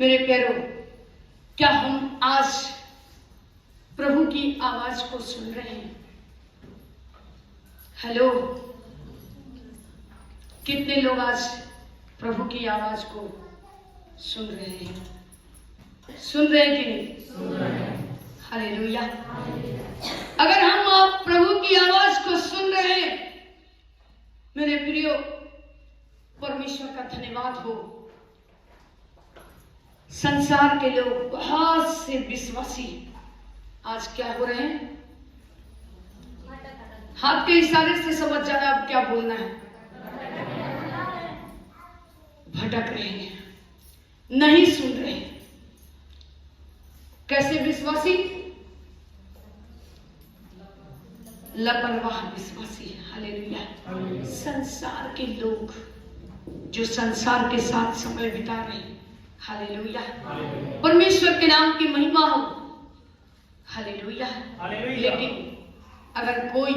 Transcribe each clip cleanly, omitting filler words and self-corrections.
मेरे प्यारों, क्या हम आज प्रभु की आवाज को सुन रहे हैं? हेलो, कितने लोग आज प्रभु की आवाज को सुन रहे हैं? सुन रहे हैं कि नहीं? सुन रहे हैं। हालेलुया। अगर हम आप प्रभु की आवाज को सुन रहे हैं, मेरे प्रियो, परमेश्वर का धन्यवाद हो। संसार के लोग, बहुत से विश्वासी आज क्या हो रहे हैं? हाथ के इशारे से समझ जाना अब क्या बोलना है। भटक रहे हैं, नहीं सुन रहे हैं। कैसे विश्वासी? लापरवाह विश्वासी। हालेलुया। संसार के लोग जो संसार के साथ समय बिता रहे हैं। हालेलुया। परमेश्वर के नाम की महिमा हो। हालेलुया। लेकिन अगर कोई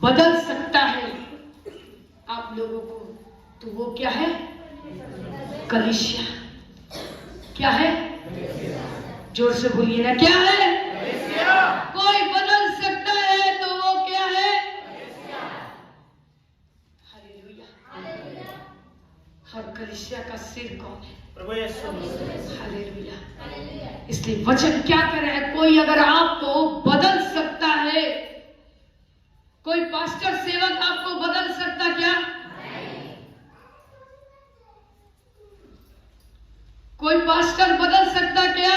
बदल सकता है आप लोगों को, तो वो क्या है? कलीसिया। क्या है? जोर से बोलिए ना, क्या है? कोई बदल सकता है तो वो क्या है? हालेलुया। हर कलीसिया का सिर कौन है? हालेलुया। इसलिए वचन क्या कह रहा है? कोई अगर आपको बदल सकता है, कोई पास्टर सेवक आपको बदल सकता क्या? कोई पास्टर बदल सकता क्या?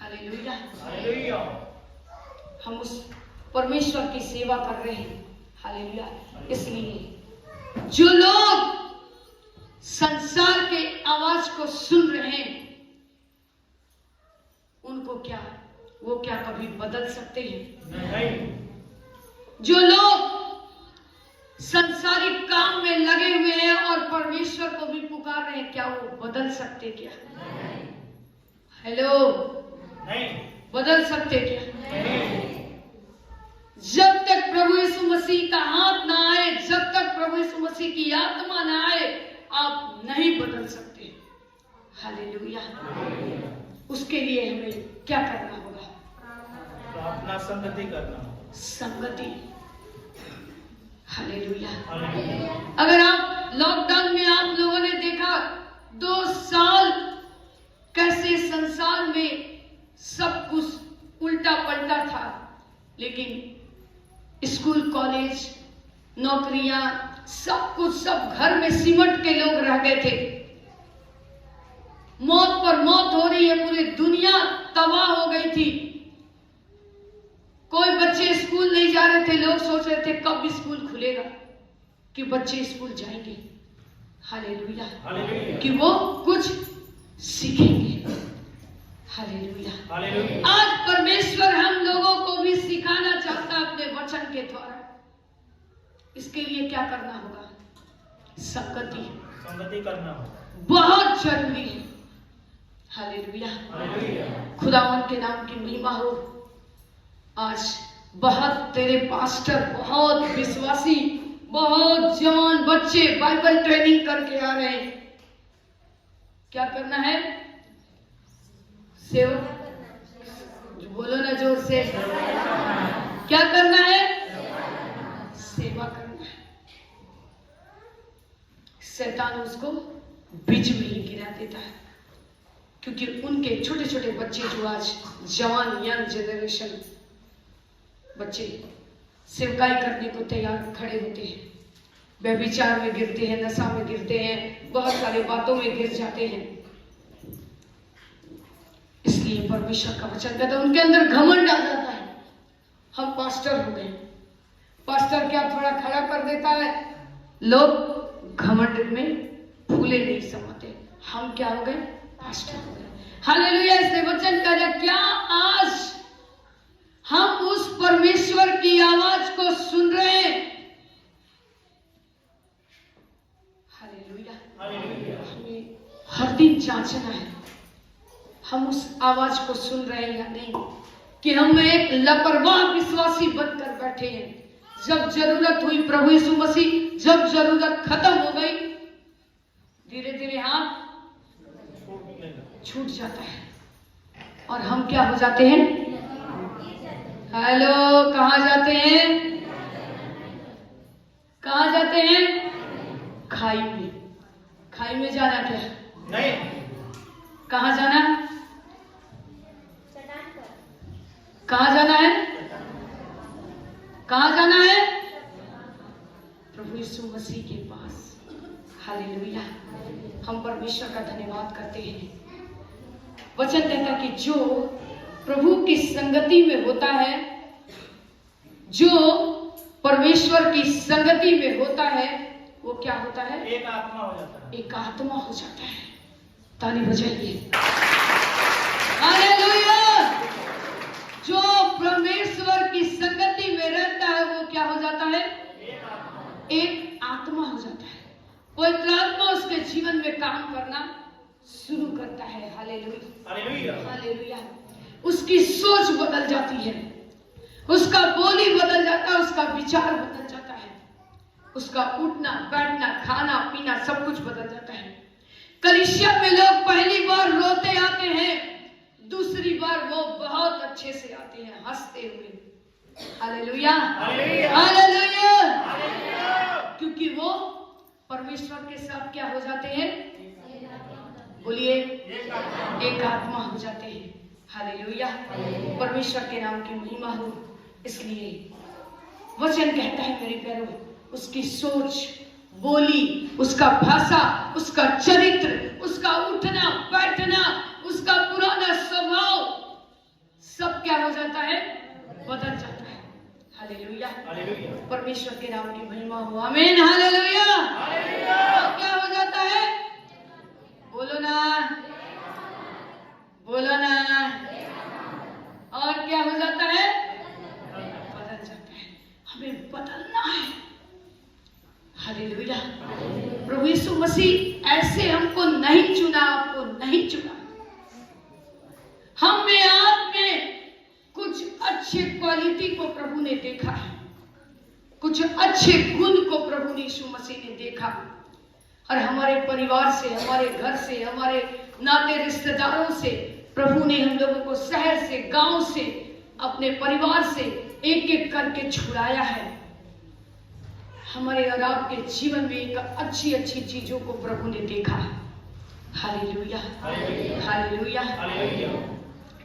हालेलुया। हम उस परमेश्वर की सेवा कर रहे हैं। हालेलुया। इसलिए जो लोग संसार के आवाज को सुन रहे हैं, उनको क्या, वो क्या कभी बदल सकते हैं? नहीं। जो लोग संसारिक काम में लगे हुए हैं और परमेश्वर को भी पुकार रहे हैं, क्या वो बदल सकते क्या? नहीं। हेलो, नहीं बदल सकते क्या? नहीं। जब तक प्रभु यीशु मसीह का हाथ ना आए, जब तक प्रभु यीशु मसीह की आत्मा ना आए, आप नहीं बदल सकते। हालेलुया। उसके लिए हमें क्या करना होगा? अपना संगति करना। संगति। हालेलुया। अगर आप लॉकडाउन में आप लोगों ने देखा 2 साल कैसे संसार में सब कुछ उल्टा पलटा था, लेकिन स्कूल, कॉलेज, नौकरियां, सब कुछ, सब घर में सिमट के लोग रह गए थे। मौत पर मौत हो रही है, पूरी दुनिया तबाह हो गई थी। कोई बच्चे स्कूल नहीं जा रहे थे, लोग सोच रहे थे कब स्कूल खुलेगा कि बच्चे स्कूल जाएंगे। हालेलुया। कि वो कुछ सीखेंगे। हालेलुया। आज परमेश्वर हम लोगों को भी सिखाना चाहता है अपने वचन के द्वारा। इसके लिए क्या करना होगा? संगति करना बहुत जरूरी है। हालेलुया। खुदावंद के नाम की महिमा हो। आज बहुत तेरे पास्टर, बहुत विश्वासी, बहुत जवान बच्चे बाइबल ट्रेनिंग करके आ रहे हैं। क्या करना है? सेवा। बोलो ना जोर से, क्या करना है? सेवा करना है। शैतान उसको बीच में ही गिरा देता है, क्योंकि उनके छोटे छोटे बच्चे जो आज जवान, यंग जनरेशन बच्चे सेवकाई करने को तैयार खड़े होते हैं, व्यभिचार में गिरते हैं, नशा में गिरते हैं, बहुत सारे बातों में गिर जाते हैं। इसलिए परमेश्वर का वचन कहता है उनके अंदर घमंड आ जाता है। हम पास्टर हो गए। पास्टर क्या थोड़ा खड़ा कर देता है, लोग घमंड में फूले नहीं समाते। हम क्या हो गए? पास्टर हो गए। हालेलुया। इसलिए वचन कह रहा है, क्या आज हम उस परमेश्वर की आवाज को सुन रहे हैं? हालेलुया। हमें हर दिन जांचना है हम उस आवाज को सुन रहे हैं या नहीं, कि हम एक लापरवाह विश्वासी बनकर बैठे हैं। जब जरूरत हुई प्रभु यीशु मसीह, जब जरूरत खत्म हो गई, धीरे धीरे हाथ छूट जाता है और हम क्या हो जाते हैं? हेलो, कहाँ जाते हैं? कहाँ जाते हैं? खाई में। खाई में जाना क्या? नहीं। कहाँ जाना? कहाँ जाना है? कहाँ जाना है? प्रभु यीशु मसीह के पास। हालेलुया। हम परमेश्वर का धन्यवाद करते हैं। वचन कहता कि जो प्रभु की संगति में होता है, जो परमेश्वर की संगति में होता है, वो क्या होता है? एक आत्मा हो जाता है। एक आत्मा हो जाता है। ताली बजाइए। हालेलुया। जो परमेश्वर की संगति में रहता है वो क्या हो जाता है? एक आत्मा हो जाता है। पवित्र आत्मा उसके जीवन में काम करना शुरू करता है। Hallelujah, hallelujah, hallelujah. उसकी सोच बदल जाती है, उसका बोली बदल जाता है, उसका विचार बदल जाता है, उसका उठना बैठना खाना पीना सब कुछ बदल जाता है। कलीसिया में लोग पहली बार रोते आते हैं, दूसरी बार वो बहुत अच्छे से आते हैं हंसते हुए। Hallelujah, hallelujah, hallelujah. हालेलुया। क्योंकि वो परमेश्वर के साथ क्या हो जाते हैं? बोलिए, एक आत्मा हो जाते हैं। हालेलुया। परमेश्वर के नाम की महिमा हो। इसलिए वचन कहता है मेरे प्यारों, उसकी सोच बोली, उसका भाषा, उसका चरित्र, उसका उठना बैठना, उसका पुराना स्वभाव सब क्या हो जाता है? बदल जाता है। Hallelujah, hallelujah. परमेश्वर के नाम की महिमा हो। आमीन। हालेलुया। हालेलुया। क्या हो जाता है? बोलो ना, बोलो ना। और क्या हो जाता है? बदल जाता है। हमें बदलना है। हालेलुया। प्रभु यीशु मसीह ऐसे हमको नहीं चुना, आपको नहीं चुना। हम में आप में कुछ अच्छे क्वालिटी को प्रभु ने देखा है, कुछ अच्छे गुण को प्रभु यीशु मसीह ने देखा और हमारे परिवार से, हमारे घर से, हमारे नाते रिश्तेदारों से प्रभु ने हम लोगों को शहर से, गांव से, अपने परिवार से एक एक करके छुड़ाया है। हमारे और आपके जीवन में एक अच्छी अच्छी चीजों को प्रभु ने देखा है। Hallelujah, hallelujah, hallelujah.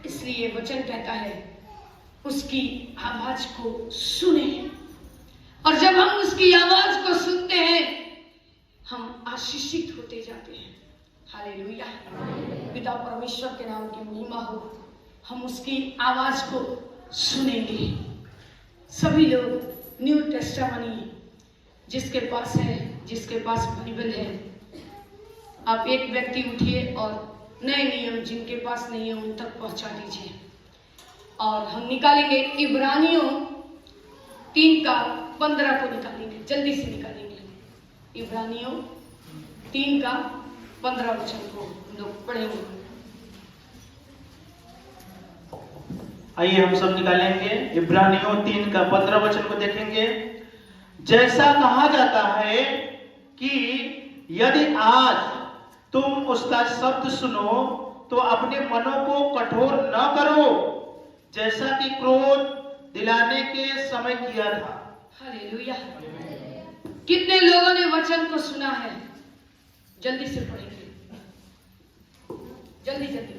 इसलिए वचन कहता है उसकी आवाज को सुने, और जब हम उसकी आवाज को सुनते हैं हम आशीषित होते जाते हैं। हालेलुया। पिता परमेश्वर के नाम की महिमा हो। हम उसकी आवाज को सुनेंगे। सभी लोग न्यू टेस्टामनी जिसके पास है, जिसके पास बाइबल है, आप एक व्यक्ति उठिए और नए नियम जिनके पास नहीं है उन तक पहुंचा दीजिए। और हम निकालेंगे इब्रानियों 3:15 को निकालेंगे, जल्दी से निकालेंगे। इब्रानियों 3:15 वचन को हम लोग पढ़ेंगे। आइए हम सब निकालेंगे। इब्रानियों 3:15 वचन को देखेंगे। जैसा कहा जाता है कि यदि आज तुम उसका शब्द सुनो तो अपने मनों को कठोर न करो, जैसा कि क्रोध दिलाने के समय किया था। हालेलुया। कितने लोगों ने वचन को सुना है? जल्दी से पढ़ेंगे, जल्दी जल्दी।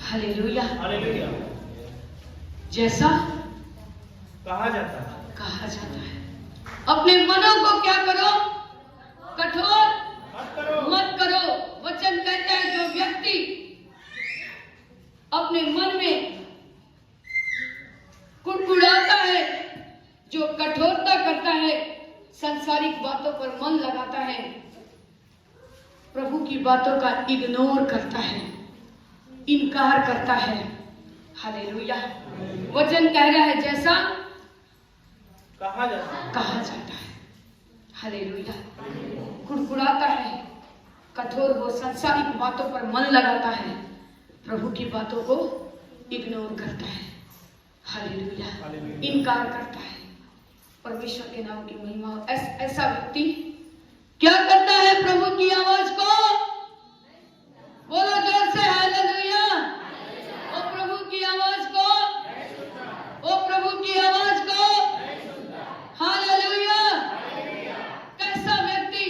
Hallelujah, hallelujah. जैसा कहा जाता है, कहा जाता है अपने मनों को क्या करो? कठोर मत करो। वचन कहता है जो व्यक्ति अपने मन में कुड़कुड़ाता है, जो कठोरता करता है, सांसारिक बातों पर मन लगाता है, प्रभु की बातों का इग्नोर करता है, इनकार करता है। हालेलुया। वचन कह रहा है जैसा कहा जाता है। हालेलुया। कुड़कुड़ाता है, कठोर हो, सांसारिक बातों पर मन लगाता है, प्रभु की बातों को इग्नोर करता है। हालेलुया, इनकार करता है। परमेश्वर के नाम की महिमा। ऐसा व्यक्ति क्या करता है? प्रभु की आवाज को बोलो जोर से, हालेलुया। ओ प्रभु की आवाज को, ओ प्रभु की आवाज को, हालेलुया। कैसा व्यक्ति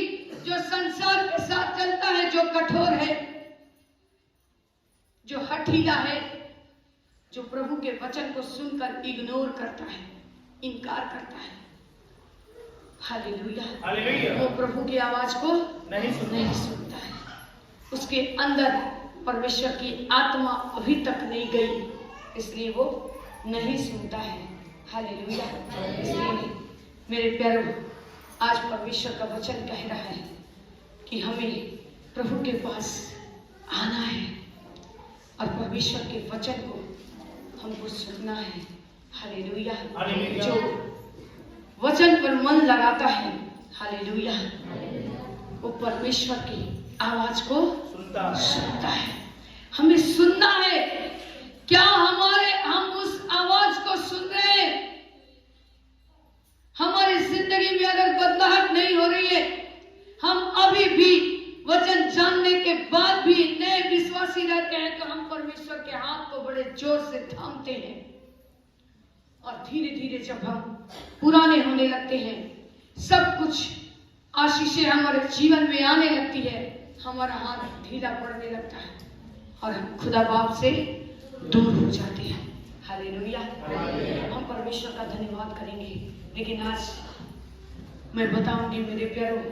जो संसार के साथ चलता है, जो कठोर है, जो हठीला है, जो प्रभु के वचन को सुनकर इग्नोर करता है, इनकार करता है। हालेलुया, वो प्रभु की आवाज को नहीं सुनता है। उसके अंदर परमेश्वर की आत्मा अभी तक नहीं गई, इसलिए वो नहीं सुनता है। हालेलुया। इसलिए मेरे प्यारों, आज परमेश्वर का वचन कह रहा है कि हमें प्रभु के पास आना है और परमेश्वर के वचन को हमको सुनना है। हालेलुया। जो वचन पर मन लगाता है, हालेलुया, वो परमेश्वर की आवाज को सुनता है। हमें सुनना है। क्या हम उस आवाज को सुन रहे हैं? हमारी जिंदगी में अगर बदलाव नहीं हो रही है, हम अभी भी वचन जानने के बाद भी नए विश्वासी रहते हैं, तो हम परमेश्वर के हाथ को बड़े जोर से थामते हैं। और धीरे धीरे जब हम पुराने होने लगते हैं, सब कुछ आशीषें हमारे जीवन में आने लगती है, हमारा हाथ ढीला पड़ने लगता है और हम खुदा बाप से दूर हो जाते हैं। हालेलुया। हम परमेश्वर का धन्यवाद करेंगे। लेकिन आज मैं बताऊंगी मेरे प्यारों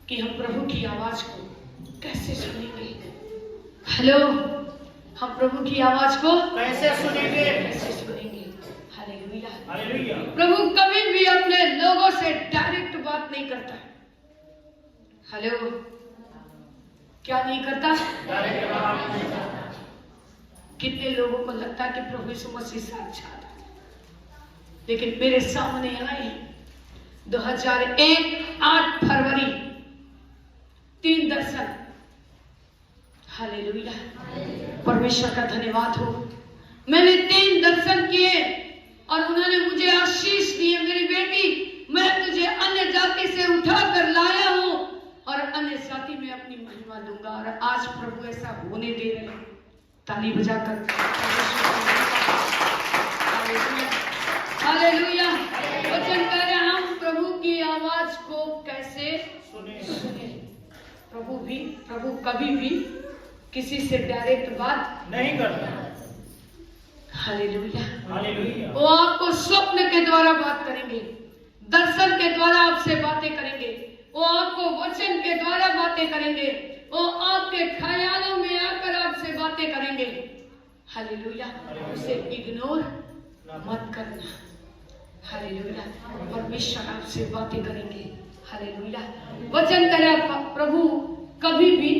कि हम प्रभु की आवाज को कैसे सुनेंगे। हेलो, हम प्रभु की आवाज को कैसे सुनेंगे? हालेलुया। प्रभु कभी भी अपने लोगों से डायरेक्ट बात नहीं करता है। हेलो, क्या नहीं करता? कितने लोगों को लगता है कि प्रभु यीशु मसीह साक्षात है, लेकिन मेरे सामने आए 2001 8 फरवरी 3 दर्शन। हालेलुया, परमेश्वर का धन्यवाद हो। मैंने 3 दर्शन किए और उन्होंने मुझे आशीष दिए। मेरी बेटी, मैं तुझे अन्य जाति से उठा कर लाया हूं और अन्य जाति में अपनी महिमा दूंगा। और आज प्रभु ऐसा होने दे रहे हैं। ताली बजाकर हालेलुया। वचन कह रहे हैं, हम प्रभु की आवाज को कैसे सुने? प्रभु कभी भी किसी से डायरेक्ट बात नहीं करता। हालेलुया। वो आपको स्वप्न के द्वारा बात करेंगे, दर्शन के द्वारा आपसे बातें करेंगे, वो आपको वचन के द्वारा बातें करेंगे, वो आपके ख्यालों में आकर आपसे बातें करेंगे। हालेलुया। उसे इग्नोर मत करना। हालेलुया। परमेश्वर आपसे बातें करेंगे। हालेलुया। वचन करे, प्रभु कभी भी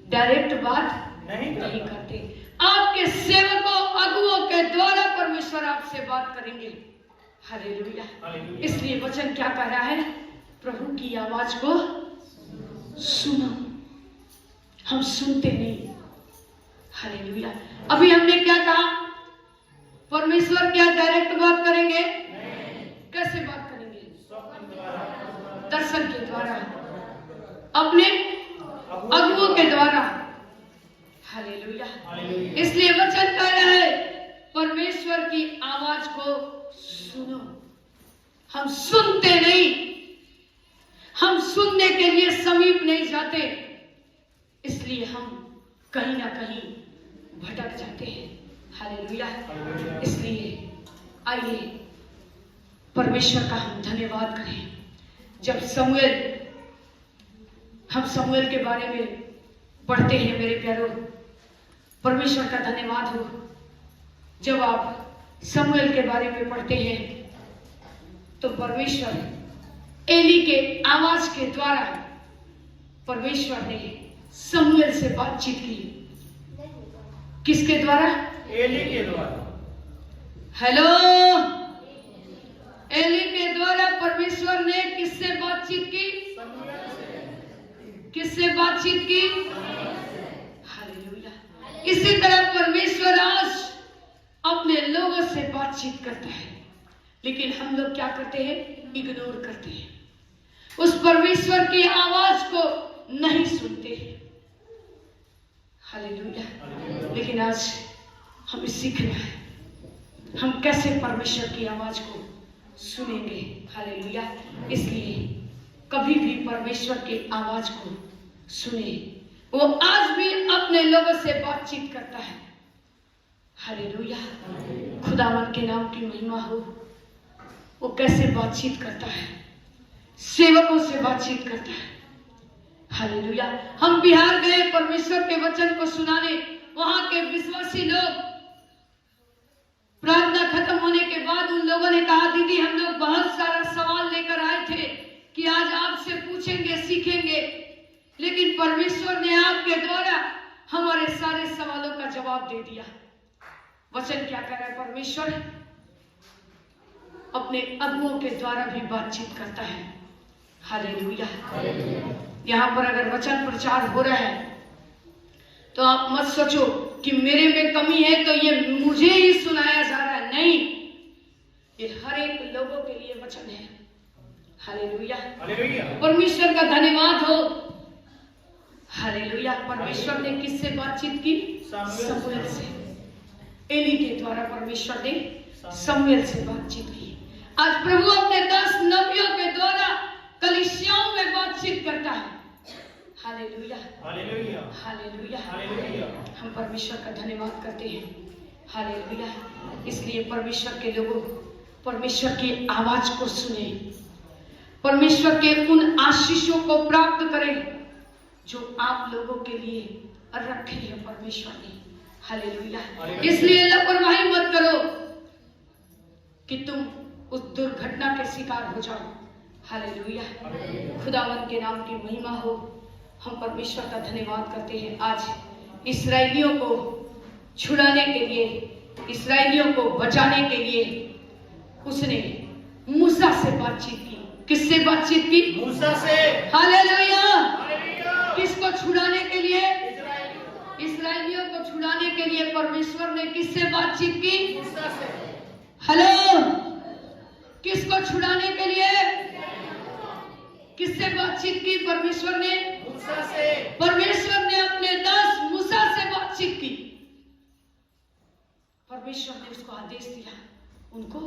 डायरेक्ट बात नहीं करते। आपके सेवकों, अगुओं के द्वारा परमेश्वर आपसे बात करेंगे। हालेलुया। इसलिए वचन क्या कह रहा है? प्रभु की आवाज को सुनो। हम सुनते नहीं। हालेलुया। अभी हमने क्या कहा? परमेश्वर क्या डायरेक्ट बात करेंगे? कैसे बात करेंगे? दर्शन के द्वारा, अपने अगुओं के द्वारा। हालेलुया। इसलिए वचन कह रहा है, परमेश्वर की आवाज को सुनो। हम सुनते नहीं, हम सुनने के लिए समीप नहीं जाते, इसलिए हम कहीं ना कहीं भटक जाते हैं। हालेलुया। इसलिए आइए परमेश्वर का हम धन्यवाद करें। जब हम समूएल के बारे में पढ़ते हैं मेरे प्यारों, परमेश्वर का धन्यवाद हो। जब आप समूएल के बारे में पढ़ते हैं तो परमेश्वर एली के आवाज के द्वारा परमेश्वर ने समूएल से बातचीत की। किसके द्वारा? एली के द्वारा। हेलो, एली के द्वारा परमेश्वर ने किससे बातचीत की? किससे बातचीत की? हालेलुया। इसी तरह परमेश्वर आज अपने लोग लोगों से बातचीत करता है, लेकिन हम लोग क्या करते हैं? इग्नोर करते हैं, उस परमेश्वर की आवाज को नहीं सुनते हैं। हालेलुया। लेकिन आज हमें सीखना है हम कैसे परमेश्वर की आवाज को सुनेंगे। हालेलुया। इसलिए कभी भी परमेश्वर की आवाज को सुने। वो आज भी अपने लोगों से बातचीत करता है। हालेलुया। खुदावन के नाम की महिमा हो। वो कैसे बातचीत करता है? सेवकों से बातचीत करता है। हालेलुया। हम बिहार गए परमेश्वर के वचन को सुनाने। वहां के विश्वासी लोग, प्रार्थना खत्म होने के बाद उन लोगों ने कहा, दीदी हम लोग बहुत सारा सवाल लेकर आए थे कि आज आपसे पूछेंगे, सीखेंगे, लेकिन परमेश्वर ने आपके द्वारा हमारे सारे सवालों का जवाब दे दिया। वचन क्या कह रहा है? परमेश्वर अपने अगुओं के द्वारा भी बातचीत करता है। हालेलुया। यहाँ पर अगर वचन प्रचार हो रहा है तो आप मत सोचो कि मेरे में कमी है तो ये मुझे ही सुनाया जा रहा है। नहीं, ये हर एक लोगों के लिए वचन है। हालेलुया। परमेश्वर का धन्यवाद हो। हालेलुया। परमेश्वर ने किससे बातचीत की? शमूएल से। एली के द्वारा परमेश्वर ने शमूएल से बातचीत की। आज प्रभु अपने 10 नबियों के द्वारा कलीसियाओं में बातचीत करता है। हालेलुया। हालेलुया। हालेलुया। हम परमेश्वर का धन्यवाद करते हैं। हालेलुया। इसलिए परमेश्वर के लोगों परमेश्वर की आवाज को सुने, परमेश्वर के उन आशीषों को प्राप्त करें जो आप लोगों के लिए रखे हैं परमेश्वर ने। हालेलुया। इसलिए लापरवाही मत करो कि तुम उस दुर्घटना के शिकार हो जाओ। हालेलुया। खुदावन के नाम की महिमा हो। हम परमेश्वर का धन्यवाद करते हैं। आज इस्राएलियों को छुड़ाने के लिए, इस्राएलियों को बचाने के लिए उसने मूसा से बातचीत की। किससे बातचीत की? मूसा से। हालेलुया। किसको छुड़ाने के लिए? इस्राएलियों को छुड़ाने के लिए परमेश्वर ने किससे बातचीत की? मूसा से। हेलो, किसको छुड़ाने के लिए किससे बातचीत की? परमेश्वर ने मूसा से। परमेश्वर ने अपने 10 मूसा से बातचीत की। परमेश्वर ने उसको आदेश दिया, उनको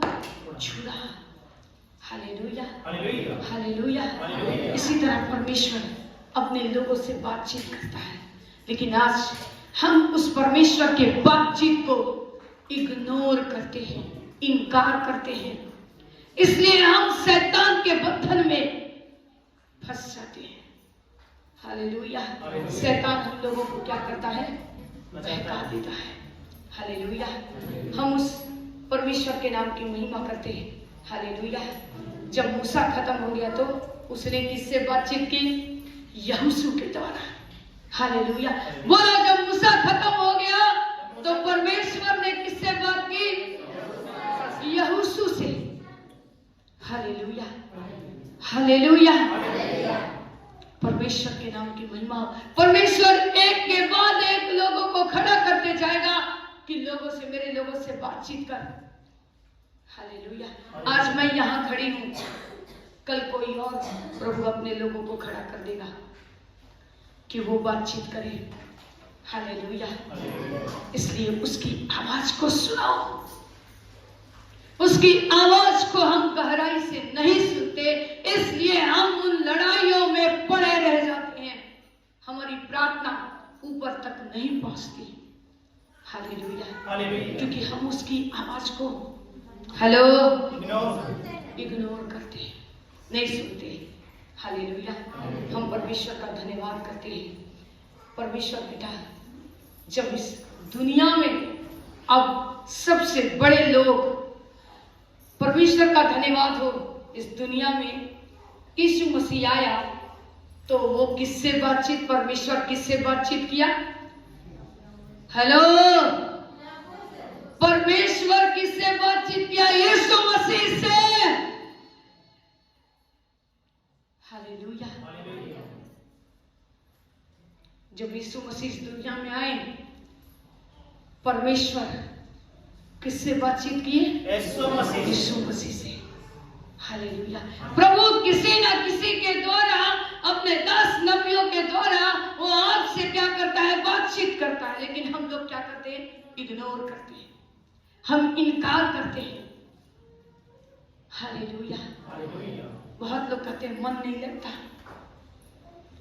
छुड़ा। हालेलुया। हालेलुया। इसी तरह परमेश्वर अपने लोगों से बातचीत करता है, लेकिन आज हम उस परमेश्वर के बातचीत को इग्नोर करते हैं, इनकार करते हैं। इसलिए हम शैतान के बंधन में फंस जाते हैं। हालेलुया। शैतान हम लोगों को क्या करता है? बहका देता है। हालेलुया। हम उस परमेश्वर के नाम की महिमा करते हैं। हालेलुया। जब मूसा खत्म हो गया तो उसने किससे बातचीत की? यहोशू के द्वारा। हालेलुया। बोलो, जब मूसा खत्म हो गया तो परमेश्वर ने किससे बात की? यहोशू से। हालेलुया। हालेलुया। परमेश्वर के नाम की महिमा। परमेश्वर एक के बाद एक लोगों को खड़ा करते जाएगा कि लोगों से, मेरे लोगों से बातचीत कर। हालेलुया। आज मैं यहाँ खड़ी हूँ, कल कोई और प्रभु अपने लोगों को खड़ा कर देगा कि वो बातचीत करें। हालेलुया। इसलिए उसकी आवाज को सुनाओ। उसकी आवाज को हम गहराई से नहीं सुनते, इसलिए हम उन लड़ाइयों में पड़े रह जाते हैं। हमारी प्रार्थना ऊपर तक नहीं पहुंचती। हालेलुया। क्योंकि हम उसकी आवाज को इग्नोर करते हैं, नहीं सुनते। हालेलुया। हम परमेश्वर का धन्यवाद करते हैं। परमेश्वर पिता जब इस दुनिया में अब सबसे बड़े लोग, परमेश्वर का धन्यवाद हो, इस दुनिया में यीशु मसीह आया तो वो किससे बातचीत? परमेश्वर किससे बातचीत किया? हेलो, परमेश्वर किससे बातचीत किया? यीशु मसीह से। हालेलुया। जब यीशु मसीह इस दुनिया में आए, परमेश्वर किससे बातचीत किए? यीशु मसीह यीशु मसीह से। हालेलुया। प्रभु किसी ना किसी के द्वारा, अपने 10 नबियों के द्वारा वो आपसे क्या करता है? बातचीत करता है। लेकिन हम लोग क्या करते हैं? इग्नोर करते हैं, हम इनकार करते हैं। हालेलुया। बहुत लोग कहते हैं मन नहीं लगता,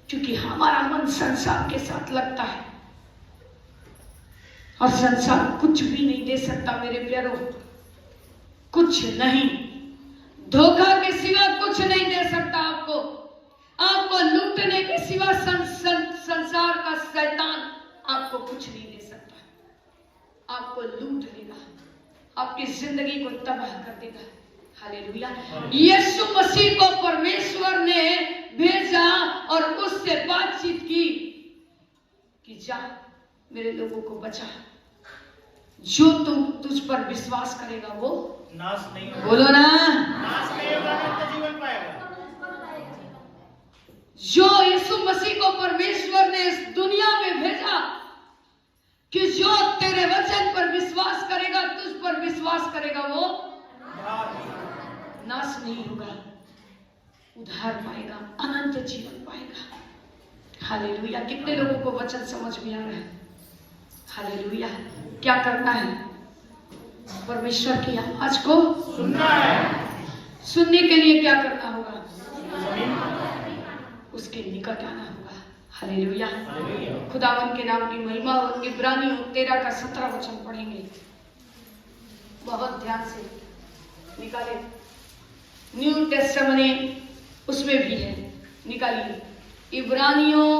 क्योंकि हमारा मन संसार के साथ लगता है, और संसार कुछ भी नहीं दे सकता मेरे प्यारों, कुछ नहीं। धोखा के सिवा कुछ नहीं दे सकता आपको। आपको लूटने के सिवा संसार का शैतान आपको कुछ नहीं दे सकता। आपको लूट लेगा, आपकी जिंदगी को तबाह कर देगा। हालेलुया। यीशु मसीह को परमेश्वर ने भेजा और उससे बातचीत की कि जा मेरे लोगों को बचा। जो तुझ पर विश्वास करेगा वो नाश नहीं होगा। बोलो ना, नाश नहीं होगा, अनंत जीवन पाएगा। जो यीशु मसीह को परमेश्वर ने इस दुनिया में भेजा कि जो तेरे वचन पर विश्वास करेगा, तुझ पर विश्वास करेगा, वो नाश नहीं होगा, उद्धार पाएगा, अनंत जीवन पाएगा। हालेलुया। कितने लोगों को वचन समझ में आ रहा है? हालेलुया। क्या करना है? परमेश्वर की आवाज को सुनना है। सुनने के लिए क्या करना होगा? उसके निकट आना होगा। हालेलुया। खुदावन के नाम की महिमा हो। इब्रानियों 13 का 17 वचन पढ़ेंगे, बहुत ध्यान से निकाले। न्यू टेस्टामेंट उसमें भी है, निकालिए। इब्रानियों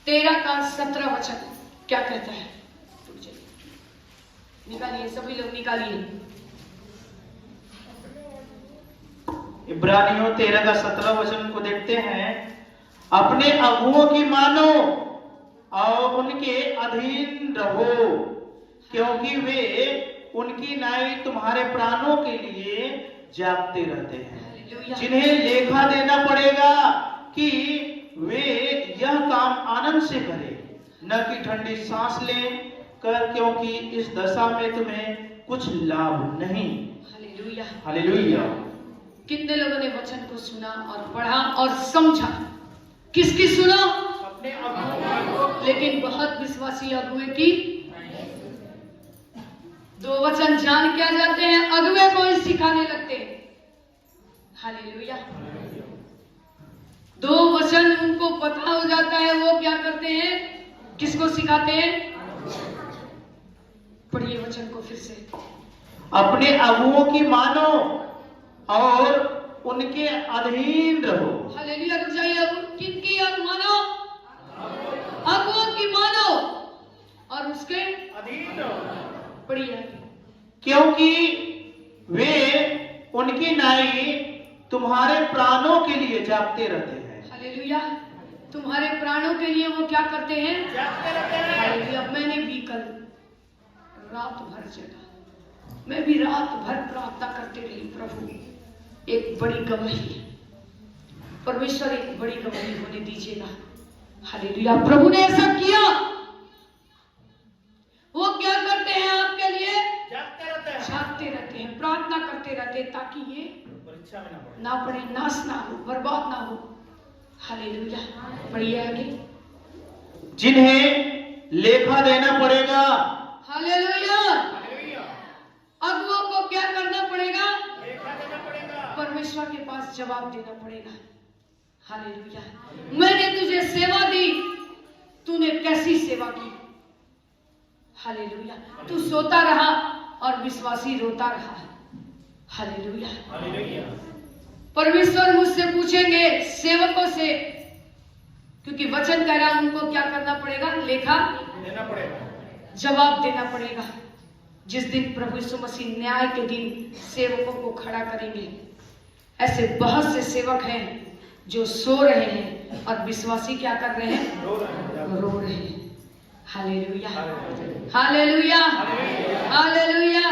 13 का 17 वचन क्या कहता है? निकालिए, सभी लोग निकालिए। इब्रानियों 13 का 17 वचन को देखते हैं। अपने अगुओं की मानो और उनके अधीन रहो, क्योंकि वे उनकी न्याय तुम्हारे प्राणों के लिए जागते रहते हैं, जिन्हें लेखा देना पड़ेगा कि वे यह काम आनंद से करें, न कि ठंडी सांस लें कर, क्योंकि इस दशा में तुम्हें कुछ लाभ नहीं। हालेलुया। हालेलुया। कितने लोगों ने वचन को सुना और पढ़ा और समझा? किसकी सुना? अपने अगुओं। लेकिन बहुत विश्वासी अगुए की दो वचन जान क्या जाते हैं? अगुए को ही सिखाने लगते हैं। हालेलुया। दो वचन उनको पता हो जाता है, वो क्या करते हैं? किसको सिखाते हैं? पढ़िए वचन को फिर से। अपने अगुओं की मानो और उनके अधीन रहो। हालेलुया। रुक जाइए। किनकी मानो? अगुओं की मानो और उसके अधीन रहो। पढ़िए। क्योंकि वे उनकी न्याय तुम्हारे प्राणों के लिए जागते रहते हैं। हालेलुया। तुम्हारे प्राणों के लिए वो क्या करते हैं? जागते रहते हैं। हालेलुया। मैंने भी कल रात भर जगा, मैं भी रात भर प्रार्थना करते रही। प्रभु एक बड़ी गवाही, परमेश्वर एक बड़ी गवाही होने दीजिएगा। हालेलुया। प्रभु ने ऐसा किया। वो क्या करते हैं आपके लिए? जागते रहते हैं, प्रार्थना करते रहते हैं, ताकि ये परीक्षा में ना पड़े, नाश ना हो, बर्बाद ना हो। हालेलुया। पढ़िए आगे। जिन्हें लेखा देना पड़ेगा। हालेलुया। अगुओं को क्या करना पड़ेगा? लेखा देना पड़ेगा। परमेश्वर के पास जवाब देना पड़ेगा। हालेलुया। मैंने तुझे सेवा दी, तूने कैसी सेवा की? हालेलुया। तू सोता रहा और विश्वासी रोता रहा। हालेलुया। परमेश्वर मुझसे पूछेंगे सेवकों से, क्योंकि वचन कह रहा उनको क्या करना पड़ेगा? लेखा देना पड़ेगा, जवाब देना पड़ेगा। जिस दिन प्रभु यीशु मसीह न्याय के दिन सेवकों को खड़ा करेंगे। ऐसे बहुत से सेवक हैं जो सो रहे हैं और विश्वासी क्या कर रहे हैं? रो रहे हैं। हालेलुया। हालेलुया। हालेलुया।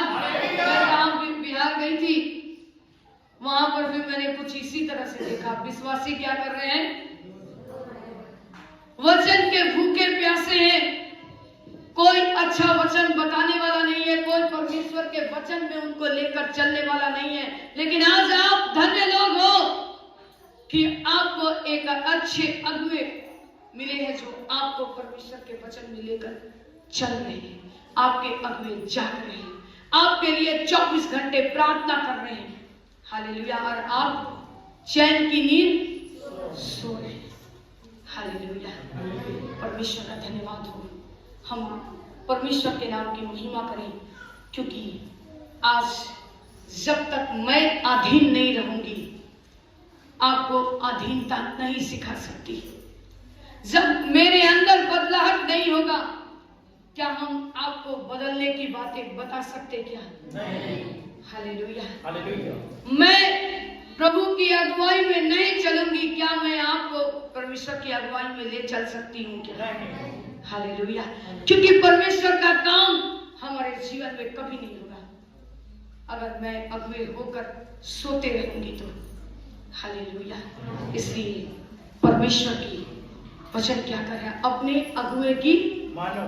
मैं बिहार गई थी, वहां पर भी मैंने कुछ इसी तरह से देखा। विश्वासी क्या कर रहे हैं? वचन के भूखे प्यासे हैं। कोई अच्छा वचन बताने वाला नहीं है, कोई परमेश्वर के वचन में उनको लेकर चलने वाला नहीं है। लेकिन आज आप धन्य लोग हो कि आपको एक अच्छे अगुवे मिले हैं जो आपको परमेश्वर के वचन में लेकर चल रहे हैं। आपके अगुवे जाग रहे हैं, आपके लिए 24 घंटे प्रार्थना कर रहे हैं। हालेलुया। और आप चैन की नींद सो रहे हैं। हालेलुया। परमेश्वर का धन्यवाद हो। हम परमेश्वर के नाम की महिमा करें, क्योंकि आज जब तक मैं अधीन नहीं रहूंगी, आपको अधीनता नहीं सिखा सकती। जब मेरे अंदर बदलाहट नहीं होगा, क्या हम आपको बदलने की बातें बता सकते क्या? नहीं। हालेलुया। हालेलुया। मैं प्रभु की अगुवाई में नहीं चलूंगी, क्या मैं आपको परमेश्वर की अगुवाई में ले चल सकती हूँ क्या? नहीं। हालेलुया। क्योंकि परमेश्वर का काम हमारे जीवन में कभी नहीं होगा अगर मैं अगुवे होकर सोते रहूंगी तो। हालेलुया। इसलिए परमेश्वर की वचन क्या कर रहा है? अपने अगुवे की मानो,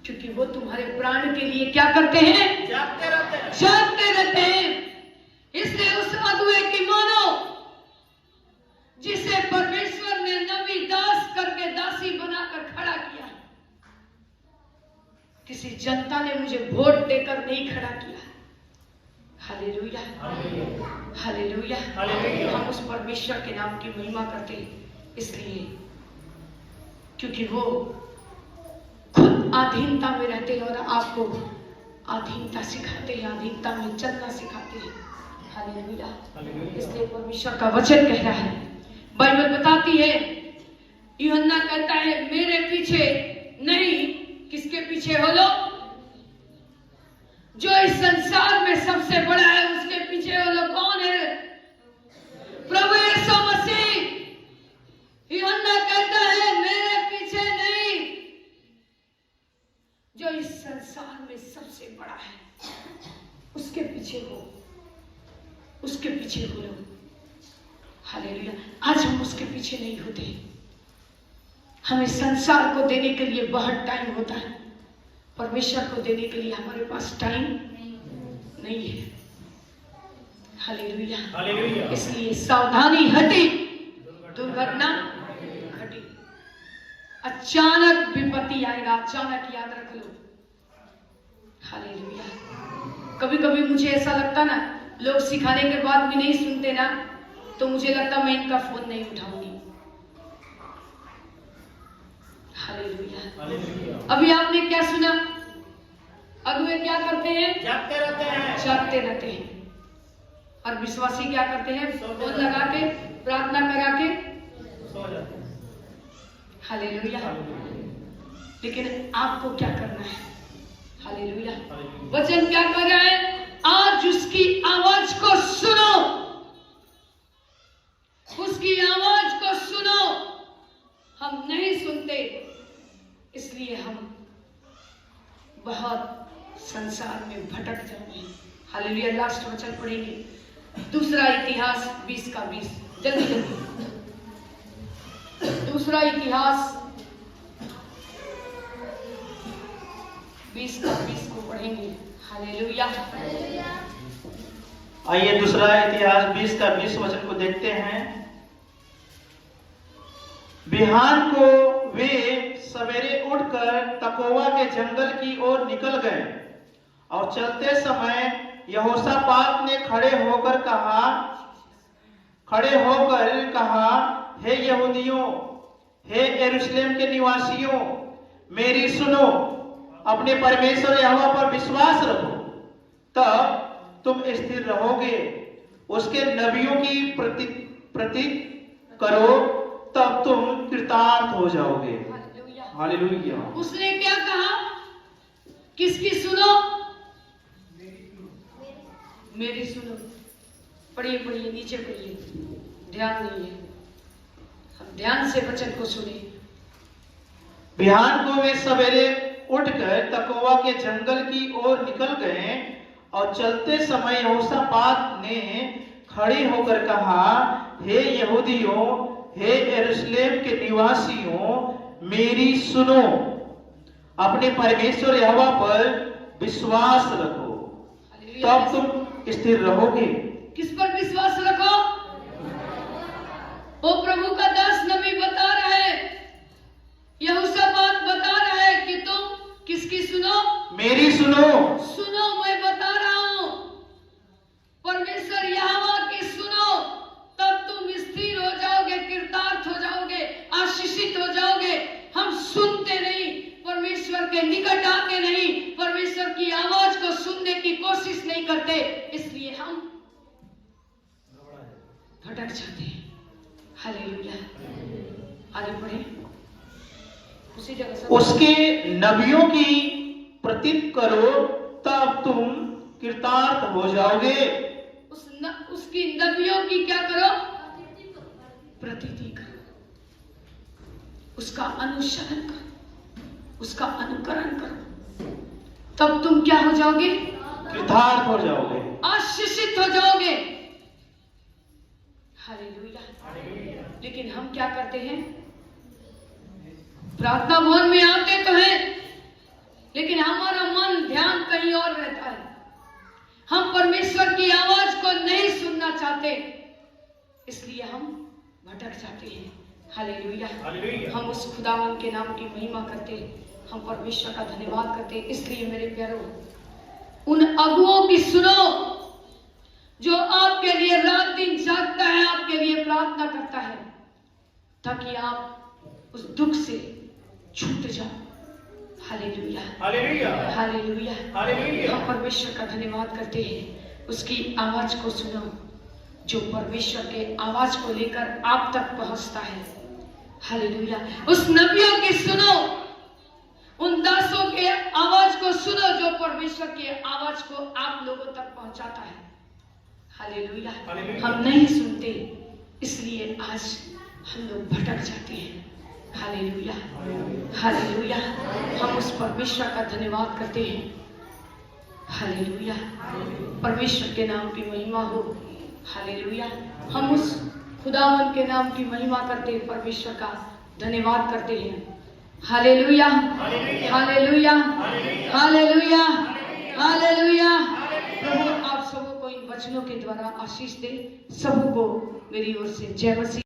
क्योंकि वो तुम्हारे प्राण के लिए क्या करते हैं? जागते रहते हैं। इसलिए उस अगुवे की मानो जिसे परमेश्वर ने नबी दास करके दासी बनाकर खड़ा किया। किसी जनता ने मुझे वोट देकर नहीं खड़ा किया। हालेलुया। हालेलुया। हम उस परमेश्वर के नाम की महिमा करते हैं, इसलिए क्योंकि वो खुद अधीनता में रहते हैं और आपको अधीनता सिखाते हैं, अधीनता में चलना सिखाते हैं। हालेलुया। इसलिए परमेश्वर का वचन कह रहा है, बाइबल बताती है, यूहन्ना कहता है मेरे पीछे नहीं, किसके पीछे हो लोग? जो इस संसार में सबसे बड़ा है उसके पीछे हो लोग। कौन है? प्रभु यीशु मसीह। यूहन्ना कहता है मेरे पीछे नहीं, जो इस संसार में सबसे बड़ा है उसके पीछे हो, उसके पीछे हो लोग। हालेलुया। आज हम उसके पीछे नहीं होते। हमें संसार को देने के लिए बहुत टाइम होता है, परमेश्वर को देने के लिए हमारे पास टाइम नहीं है। हालेलुया। हालेलुया। इसलिए सावधानी हटी, दुर्घटना घटी। अचानक विपत्ति आएगा, अचानक याद रख लो। हालेलुया। कभी कभी मुझे ऐसा लगता ना, लोग सिखाने के बाद भी नहीं सुनते ना, तो मुझे लगता मैं इनका फोन नहीं उठाऊंगी। हालेलुया। अभी आपने क्या सुना? अगुवे क्या करते हैं? जागते रहते हैं। और विश्वासी क्या करते हैं? फोन लगा के, प्रार्थना करा के सो जाते हैं। हालेलुया। लेकिन आपको क्या करना है? हालेलुया। वचन क्या कर रहा है? आज उसकी आवाज को सुनो, उसकी आवाज को सुनो। हम नहीं सुनते, इसलिए हम बहुत संसार में भटक जाते हैं। हालेलुया। लास्ट वचन पढ़ेंगे, दूसरा इतिहास 20:20। जल्दी जल्दी दूसरा इतिहास 20:20 को पढ़ेंगे। हालेलुया। आइए दूसरा इतिहास 20:20 वचन को देखते हैं। बिहान को वे सवेरे उठकर तकोवा के जंगल की ओर निकल गए और चलते समय यहोशापात ने खड़े होकर कहा, हे यहूदियों, हे यरूशलेम के निवासियों, मेरी सुनो, अपने परमेश्वर यहोवा पर विश्वास रखो, तब तुम स्थिर रहोगे। उसके नबियों की प्रति करो, तब तुम कृतार्थ हो जाओगे। हालेलुया। उसने क्या कहा? किसकी सुनो? मेरी सुनो। पढ़िए पढ़िए, नीचे पढ़िए, ध्यान नहीं है, हम ध्यान से वचन को सुने। बिहान को वे सवेरे उठकर तकोवा के जंगल की ओर निकल गए और चलते समय यहोशापात ने खड़े होकर कहा, हे यहूदियों, हे यरूशलेम के निवासियों, मेरी सुनो, अपने परमेश्वर यहोवा पर विश्वास रखो, तब तुम स्थिर रहोगे। किस पर विश्वास रखो? वो प्रभु का दास नबी बता रहा है, यहोशापात बता रहा है कि तुम किसकी सुनो? मेरी सुनो। सुनो, मैं बता रहा हूं, परमेश्वर यहोवा की सुनो, तब तुम स्थिर हो जाओगे, कृतार्थ हो जाओगे, आशीषित हो जाओगे। हम सुनते नहीं, परमेश्वर के निकट आते नहीं, परमेश्वर की आवाज को सुनने की कोशिश नहीं करते, इसलिए हम भटक जाते हैं। हालेलुया। आगे बढ़े। उसी जगह से उसके नबियों की प्रतीत करो, तब तुम कृतार्थ हो जाओगे। उसकी नबियों की क्या करो? प्रतीति करो, उसका अनुसरण करो, उसका अनुकरण करो, तब तुम क्या हो जाओगे? कृतार्थ हो जाओगे, आशीषित हो जाओगे। हालेलुया। लेकिन हम क्या करते हैं? प्रार्थना भवन में आते तो हैं, लेकिन हमारा मन ध्यान कहीं और रहता है। हम परमेश्वर की आवाज को नहीं सुनना चाहते, इसलिए हम भटक जाते हैं। हालेलुया। हम उस खुदावन के नाम की महिमा करते, हम परमेश्वर का धन्यवाद करते। इसलिए मेरे प्यारों, उन अगुओं की सुनो जो आपके लिए रात दिन जागता है, आपके लिए प्रार्थना करता है, ताकि आप उस दुख से छूट जाओ। Hallelujah, hallelujah, hallelujah, hallelujah. हम परमेश्वर का धन्यवाद करते हैं। उसकी आवाज को सुनो, जो परमेश्वर के आवाज को लेकर आप तक पहुंचता है। हालेलुया। उस नबियों की सुनो, उन दासों के आवाज को सुनो, जो परमेश्वर के आवाज को आप लोगों तक पहुंचाता है। हालेलुया। हम नहीं सुनते, इसलिए आज हम लोग भटक जाते हैं। Hallelujah, hallelujah. हम उस परमेश्वर का धन्यवाद करते हैं। हालेलुया। परमेश्वर के नाम की महिमा हो। हालेलुया। हम उस खुदावन के नाम की महिमा करते, परमेश्वर का धन्यवाद करते हैं। Hallelujah, hallelujah, hallelujah, hallelujah. प्रभु आप सबों को इन वचनों के द्वारा आशीष दे। सबों को मेरी ओर से जय मसीह।